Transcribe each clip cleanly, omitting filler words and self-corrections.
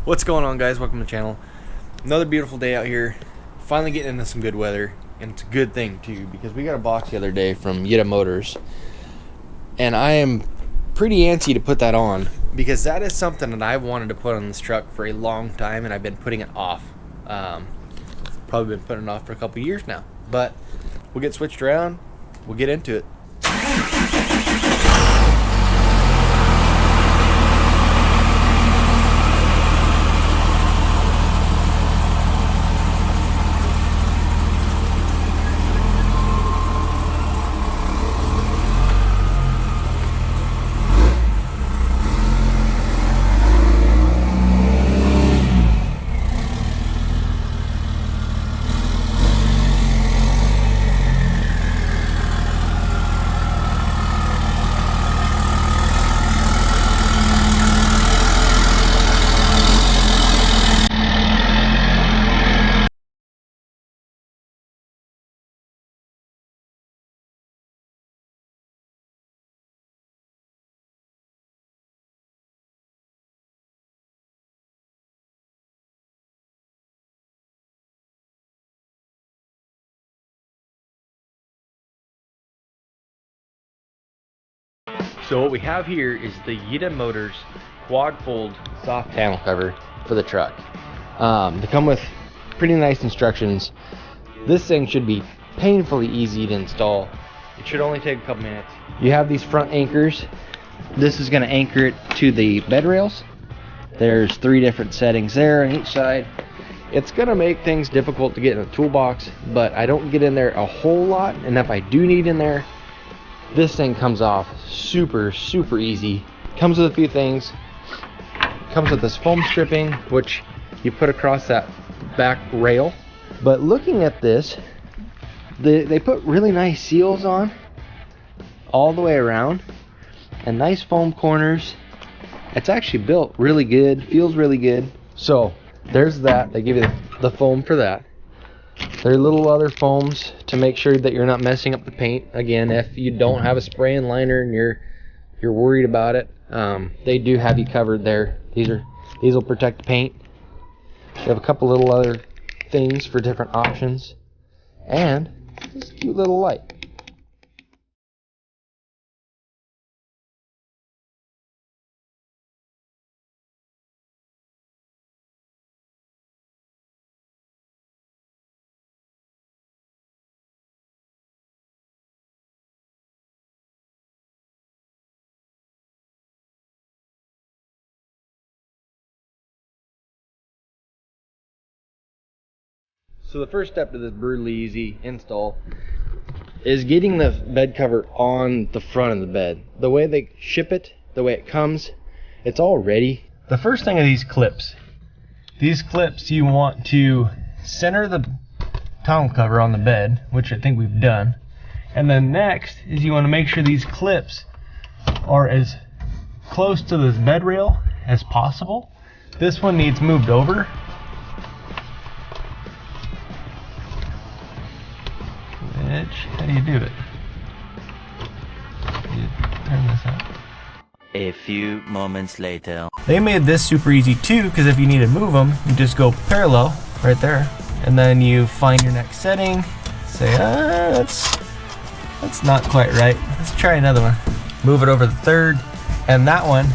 What's going on, guys? Welcome to the channel. Another beautiful day out here. Finally getting into some good weather, and it's a good thing too because we got a box the other day from YITAMOTOR, and I am pretty antsy to put that on because that is something that I've wanted to put on this truck for a long time, and I've been putting it off. Probably been putting it off for a couple years now, but we'll get switched around. We'll get into it. So what we have here is the YITAMOTOR quad fold soft panel cover for the truck. They come with pretty nice instructions. This thing should be painfully easy to install. It should only take a couple minutes. You have these front anchors. This is going to anchor it to the bed rails. There's 3 different settings there on each side. It's going to make things difficult to get in the toolbox, but I don't get in there a whole lot, and if I do need in there, this thing comes off super easy. Comes with a few things. Comes with this foam stripping, which you put across that back rail. But looking at this, they put really nice seals on all the way around, and nice foam corners. It's actually built really good, feels really good. So there's that. They give you the foam for that. There are little other foams to make sure that you're not messing up the paint. Again, if you don't have a spraying liner and you're worried about it, they do have you covered there. These will protect the paint. They have a couple little other things for different options, and this cute little light. So the first step to this brutally easy install is getting the bed cover on the front of the bed. The way they ship it, the way it comes, it's all ready. The first thing are these clips. These clips, you want to center the tonneau cover on the bed, which I think we've done. And then next is you want to make sure these clips are as close to this bed rail as possible. This one needs moved over. How do you do it? You turn this up. A few moments later. They made this super easy too, because if you need to move them, you just go parallel right there, and then you find your next setting. Say, that's not quite right. Let's try another one. Move it over the third, and that one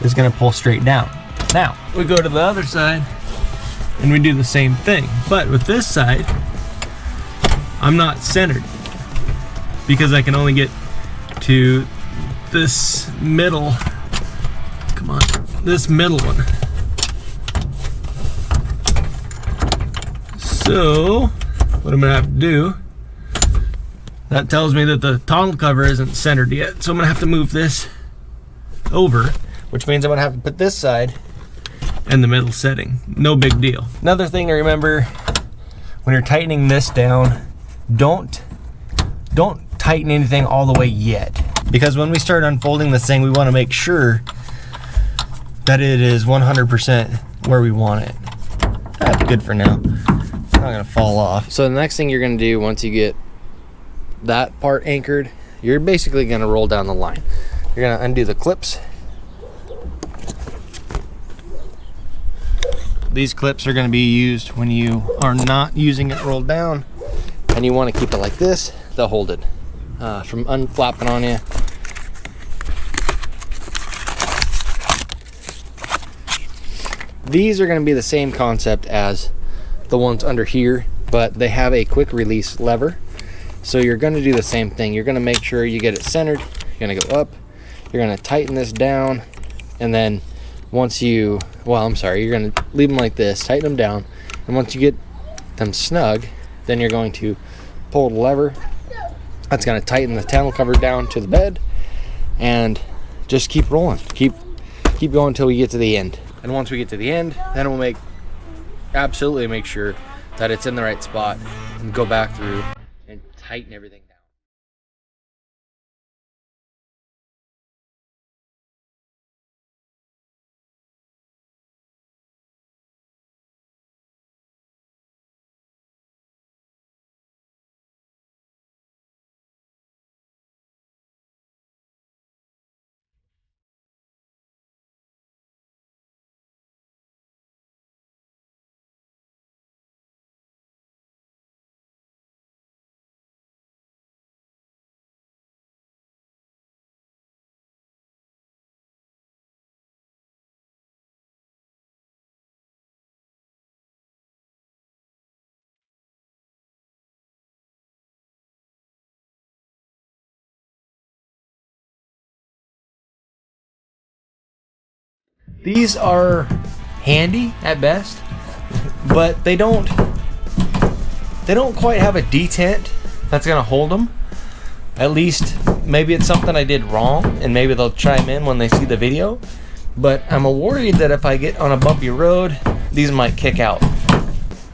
is going to pull straight down. Now we go to the other side, and we do the same thing, but with this side, I'm not centered because I can only get to this middle. Come on, this middle one. So what I'm gonna have to do, that tells me that the tonneau cover isn't centered yet, so I'm gonna have to move this over, which means I'm gonna have to put this side in the middle setting. No big deal. Another thing to remember when you're tightening this down, don't tighten anything all the way yet, because when we start unfolding this thing, we want to make sure that it is 100% where we want it. That's good for now. It's not gonna fall off. So the next thing you're gonna do once you get that part anchored, you're basically gonna roll down the line. You're gonna undo the clips, these clips are going to be used when you are not using it rolled down and you want to keep it like this. They'll hold it from unflapping on you. These are going to be the same concept as the ones under here, but they have a quick release lever. So you're going to do the same thing. You're going to make sure you get it centered. You're going to go up. You're going to tighten this down, and then once you, you're going to leave them like this, tighten them down, and once you get them snug, then you're going to pull the lever. That's going to tighten the tonneau cover down to the bed, and just keep rolling. Keep going until we get to the end. And once we get to the end, then we'll absolutely make sure that it's in the right spot and go back through and tighten everything down. These are handy at best, but they don't quite have a detent that's gonna hold them. At least maybe it's something I did wrong, and maybe they'll chime in when they see the video. But I'm worried that if I get on a bumpy road, these might kick out.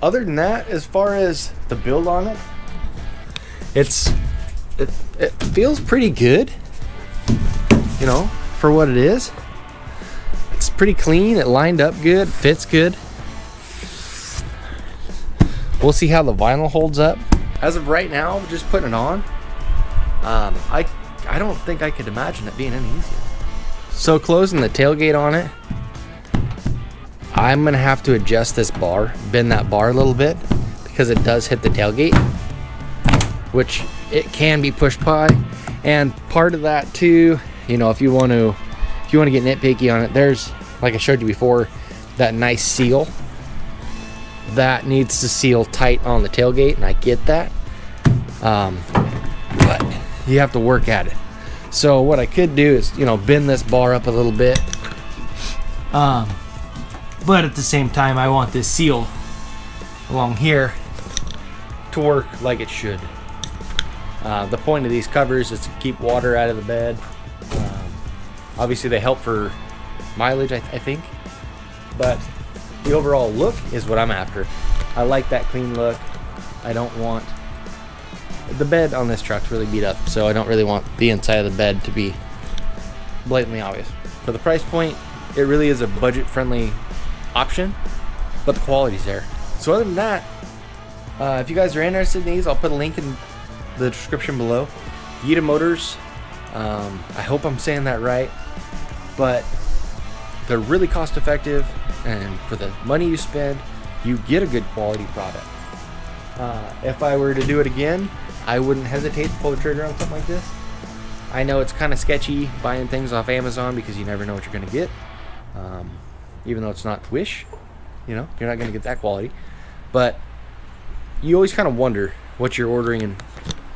Other than that, as far as the build on it, it feels pretty good, you know, for what it is. It's pretty clean, it lined up good, fits good. We'll see how the vinyl holds up. As of right now, just putting it on, I don't think I could imagine it being any easier. So closing the tailgate on it, I'm gonna have to adjust this bar, bend that bar a little bit, because it does hit the tailgate, which it can be pushed by. And part of that too, you know, if you want to get nitpicky on it, there's, like I showed you before, that nice seal that needs to seal tight on the tailgate, and I get that, but you have to work at it. So what I could do is, you know, bend this bar up a little bit, but at the same time I want this seal along here to work like it should. The point of these covers is to keep water out of the bed. Obviously they help for mileage, I think, but the overall look is what I'm after. I like that clean look. I don't want the bed on this truck's really beat up, so I don't really want the inside of the bed to be blatantly obvious. For the price point, it really is a budget-friendly option, but the quality's there. So other than that, if you guys are interested in these, I'll put a link in the description below. YITAMOTORs, I hope I'm saying that right, but they're really cost effective, and for the money you spend, you get a good quality product. If I were to do it again, I wouldn't hesitate to pull the trigger on something like this. I know it's kind of sketchy buying things off Amazon because you never know what you're going to get. Even though it's not Wish, you know, you're not going to get that quality. But you always kind of wonder what you're ordering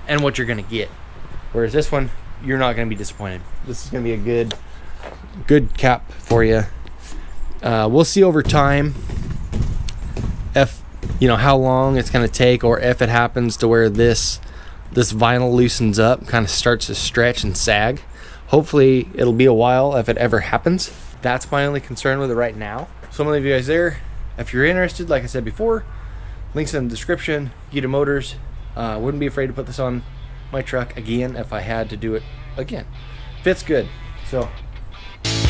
and what you're going to get. Whereas this one, you're not going to be disappointed. This is going to be a good cap for you. We'll see over time if, you know, how long it's going to take, or if it happens to where this vinyl loosens up, kind of starts to stretch and sag. Hopefully it'll be a while if it ever happens. That's my only concern with it right now. So I'm gonna leave you guys there. If you're interested, like I said before, links in the description. YITAMOTORs. Wouldn't be afraid to put this on my truck again if I had to do it again. Fits good. So